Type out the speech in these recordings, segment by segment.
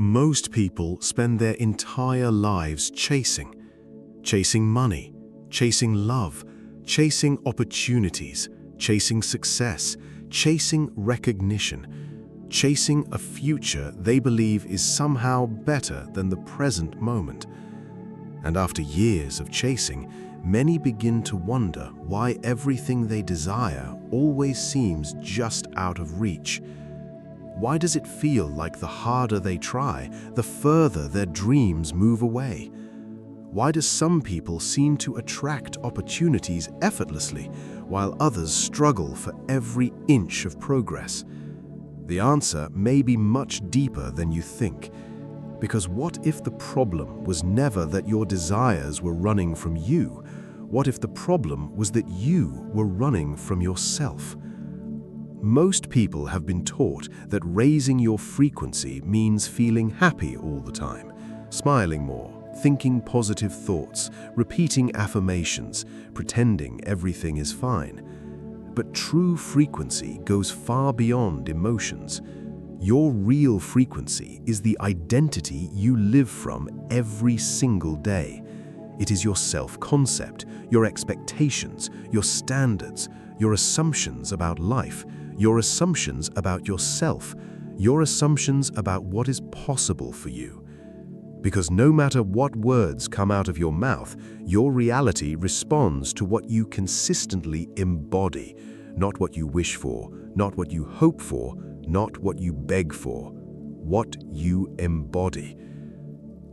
Most people spend their entire lives chasing money, chasing love, chasing opportunities, chasing success, chasing recognition, chasing a future they believe is somehow better than the present moment. And after years of chasing, many begin to wonder why everything they desire always seems just out of reach. Why does it feel like the harder they try, the further their dreams move away? Why do some people seem to attract opportunities effortlessly, while others struggle for every inch of progress? The answer may be much deeper than you think. Because what if the problem was never that your desires were running from you? What if the problem was that you were running from yourself? Most people have been taught that raising your frequency means feeling happy all the time, smiling more, thinking positive thoughts, repeating affirmations, pretending everything is fine. But true frequency goes far beyond emotions. Your real frequency is the identity you live from every single day. It is your self-concept, your expectations, your standards, your assumptions about life, your assumptions about yourself, your assumptions about what is possible for you. Because no matter what words come out of your mouth, your reality responds to what you consistently embody, not what you wish for, not what you hope for, not what you beg for, what you embody.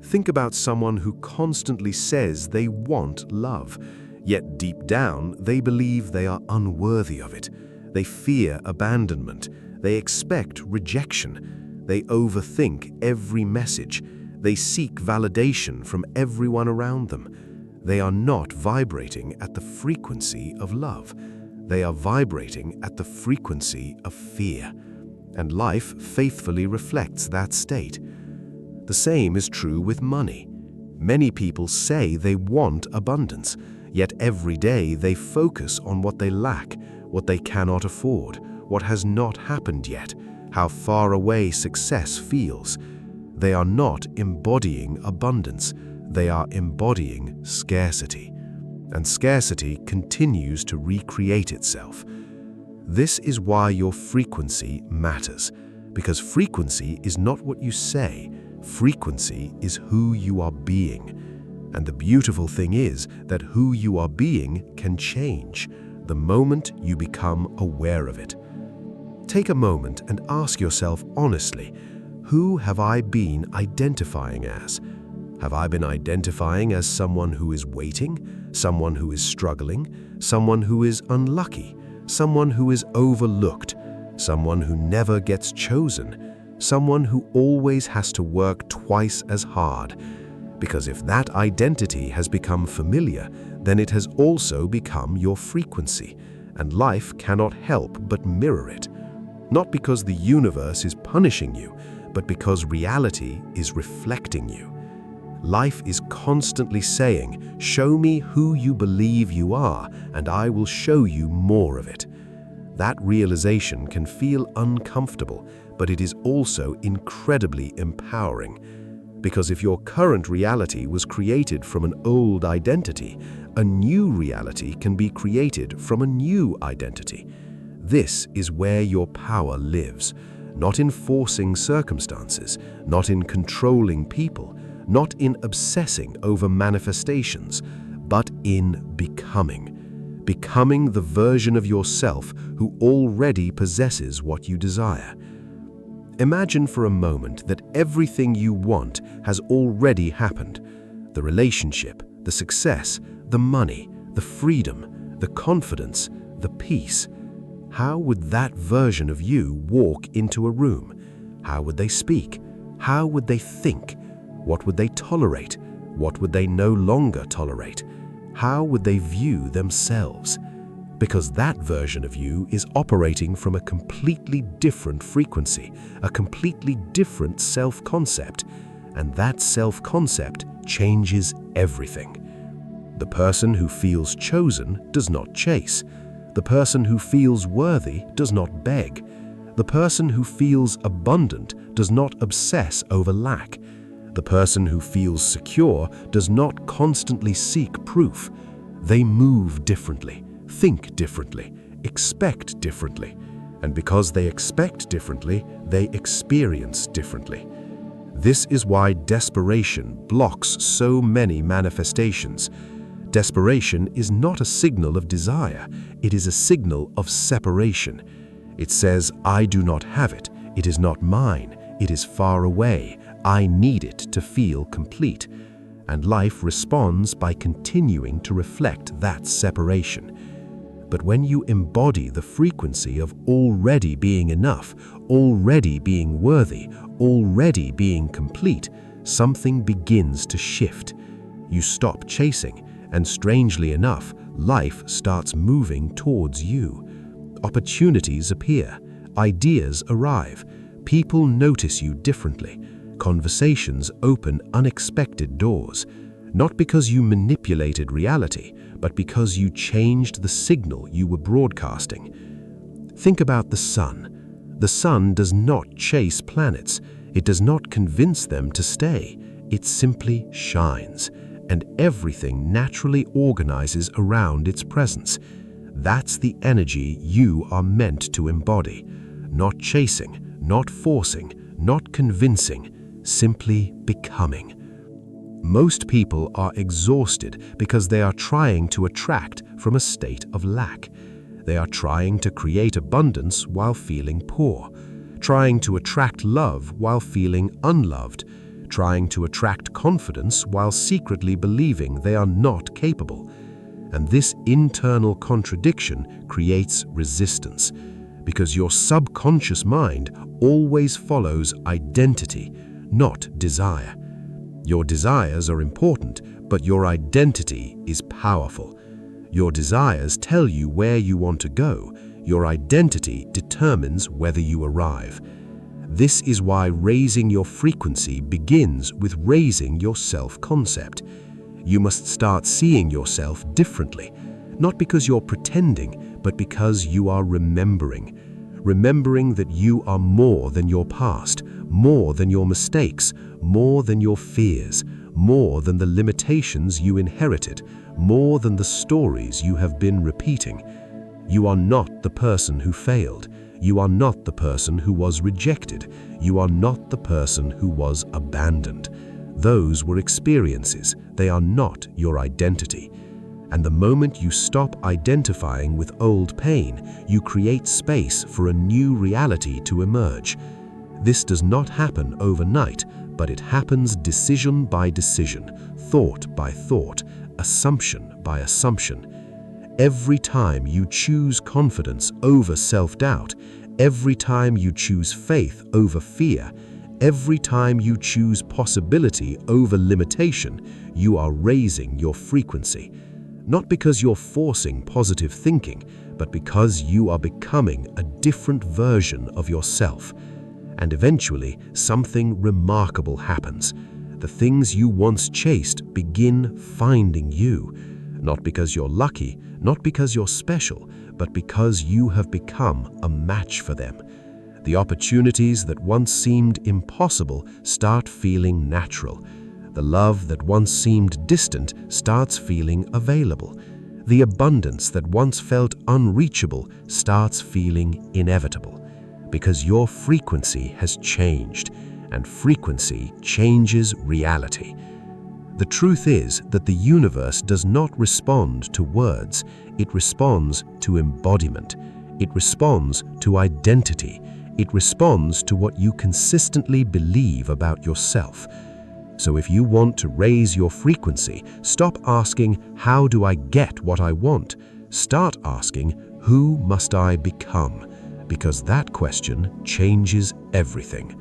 Think about someone who constantly says they want love, yet deep down they believe they are unworthy of it. They fear abandonment. They expect rejection. They overthink every message. They seek validation from everyone around them. They are not vibrating at the frequency of love. They are vibrating at the frequency of fear. And life faithfully reflects that state. The same is true with money. Many people say they want abundance, yet every day they focus on what they lack, what they cannot afford, what has not happened yet, how far away success feels. They are not embodying abundance, they are embodying scarcity. And scarcity continues to recreate itself. This is why your frequency matters, because frequency is not what you say, frequency is who you are being. And the beautiful thing is that who you are being can change the moment you become aware of it. Take a moment and ask yourself honestly, who have I been identifying as? Have I been identifying as someone who is waiting, someone who is struggling, someone who is unlucky, someone who is overlooked, someone who never gets chosen, someone who always has to work twice as hard? Because if that identity has become familiar, then it has also become your frequency, and life cannot help but mirror it. Not because the universe is punishing you, but because reality is reflecting you. Life is constantly saying, "Show me who you believe you are, and I will show you more of it." That realization can feel uncomfortable, but it is also incredibly empowering. Because if your current reality was created from an old identity, a new reality can be created from a new identity. This is where your power lives, not in forcing circumstances, not in controlling people, not in obsessing over manifestations, but in becoming. Becoming the version of yourself who already possesses what you desire. Imagine for a moment that everything you want has already happened. The relationship, the success, the money, the freedom, the confidence, the peace. How would that version of you walk into a room? How would they speak? How would they think? What would they tolerate? What would they no longer tolerate? How would they view themselves? Because that version of you is operating from a completely different frequency, a completely different self-concept, and that self-concept changes everything. The person who feels chosen does not chase. The person who feels worthy does not beg. The person who feels abundant does not obsess over lack. The person who feels secure does not constantly seek proof. They move differently, think differently, expect differently. And because they expect differently, they experience differently. This is why desperation blocks so many manifestations. Desperation is not a signal of desire, it is a signal of separation. It says, I do not have it, it is not mine, it is far away, I need it to feel complete. And life responds by continuing to reflect that separation. But when you embody the frequency of already being enough, already being worthy, already being complete, something begins to shift. You stop chasing, and strangely enough, life starts moving towards you. Opportunities appear, ideas arrive, people notice you differently, conversations open unexpected doors, not because you manipulated reality, but because you changed the signal you were broadcasting. Think about the sun. The sun does not chase planets. It does not convince them to stay. It simply shines, and everything naturally organizes around its presence. That's the energy you are meant to embody. Not chasing, not forcing, not convincing, simply becoming. Most people are exhausted because they are trying to attract from a state of lack. They are trying to create abundance while feeling poor, trying to attract love while feeling unloved, trying to attract confidence while secretly believing they are not capable. And this internal contradiction creates resistance, because your subconscious mind always follows identity, not desire. Your desires are important, but your identity is powerful. Your desires tell you where you want to go. Your identity determines whether you arrive. This is why raising your frequency begins with raising your self-concept. You must start seeing yourself differently, not because you're pretending, but because you are remembering. Remembering that you are more than your past, more than your mistakes, more than your fears, more than the limitations you inherited, more than the stories you have been repeating. You are not the person who failed. You are not the person who was rejected. You are not the person who was abandoned. Those were experiences. They are not your identity. And the moment you stop identifying with old pain, you create space for a new reality to emerge. This does not happen overnight, but it happens decision by decision, thought by thought, assumption by assumption. Every time you choose confidence over self-doubt, every time you choose faith over fear, every time you choose possibility over limitation, you are raising your frequency. Not because you're forcing positive thinking, but because you are becoming a different version of yourself. And eventually, something remarkable happens. The things you once chased begin finding you, not because you're lucky, not because you're special, but because you have become a match for them. The opportunities that once seemed impossible start feeling natural. The love that once seemed distant starts feeling available. The abundance that once felt unreachable starts feeling inevitable. Because your frequency has changed, and frequency changes reality. The truth is that the universe does not respond to words, it responds to embodiment. It responds to identity. It responds to what you consistently believe about yourself. So if you want to raise your frequency, stop asking, how do I get what I want? Start asking, who must I become? Because that question changes everything.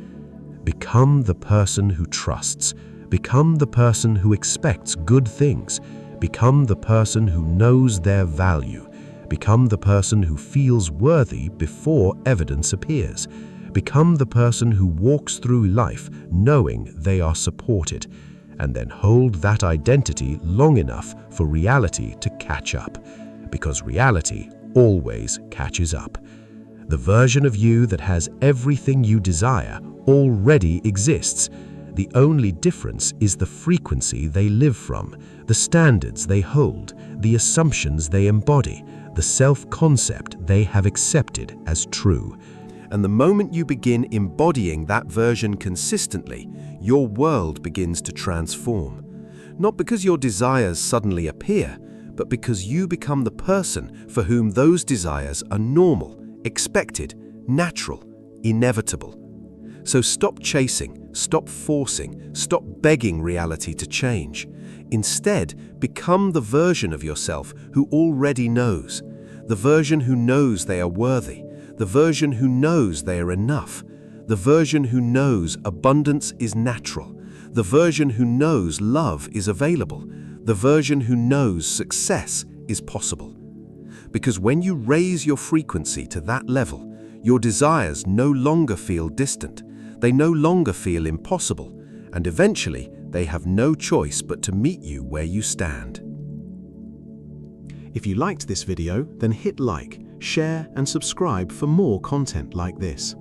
Become the person who trusts. Become the person who expects good things. Become the person who knows their value. Become the person who feels worthy before evidence appears. Become the person who walks through life knowing they are supported, and then hold that identity long enough for reality to catch up, because reality always catches up. The version of you that has everything you desire already exists. The only difference is the frequency they live from, the standards they hold, the assumptions they embody, the self-concept they have accepted as true. And the moment you begin embodying that version consistently, your world begins to transform. Not because your desires suddenly appear, but because you become the person for whom those desires are normal, expected, natural, inevitable. So stop chasing, stop forcing, stop begging reality to change. Instead, become the version of yourself who already knows, the version who knows they are worthy, the version who knows they are enough, the version who knows abundance is natural, the version who knows love is available, the version who knows success is possible. Because when you raise your frequency to that level, your desires no longer feel distant, they no longer feel impossible, and eventually they have no choice but to meet you where you stand. If you liked this video, then hit like, share and subscribe for more content like this.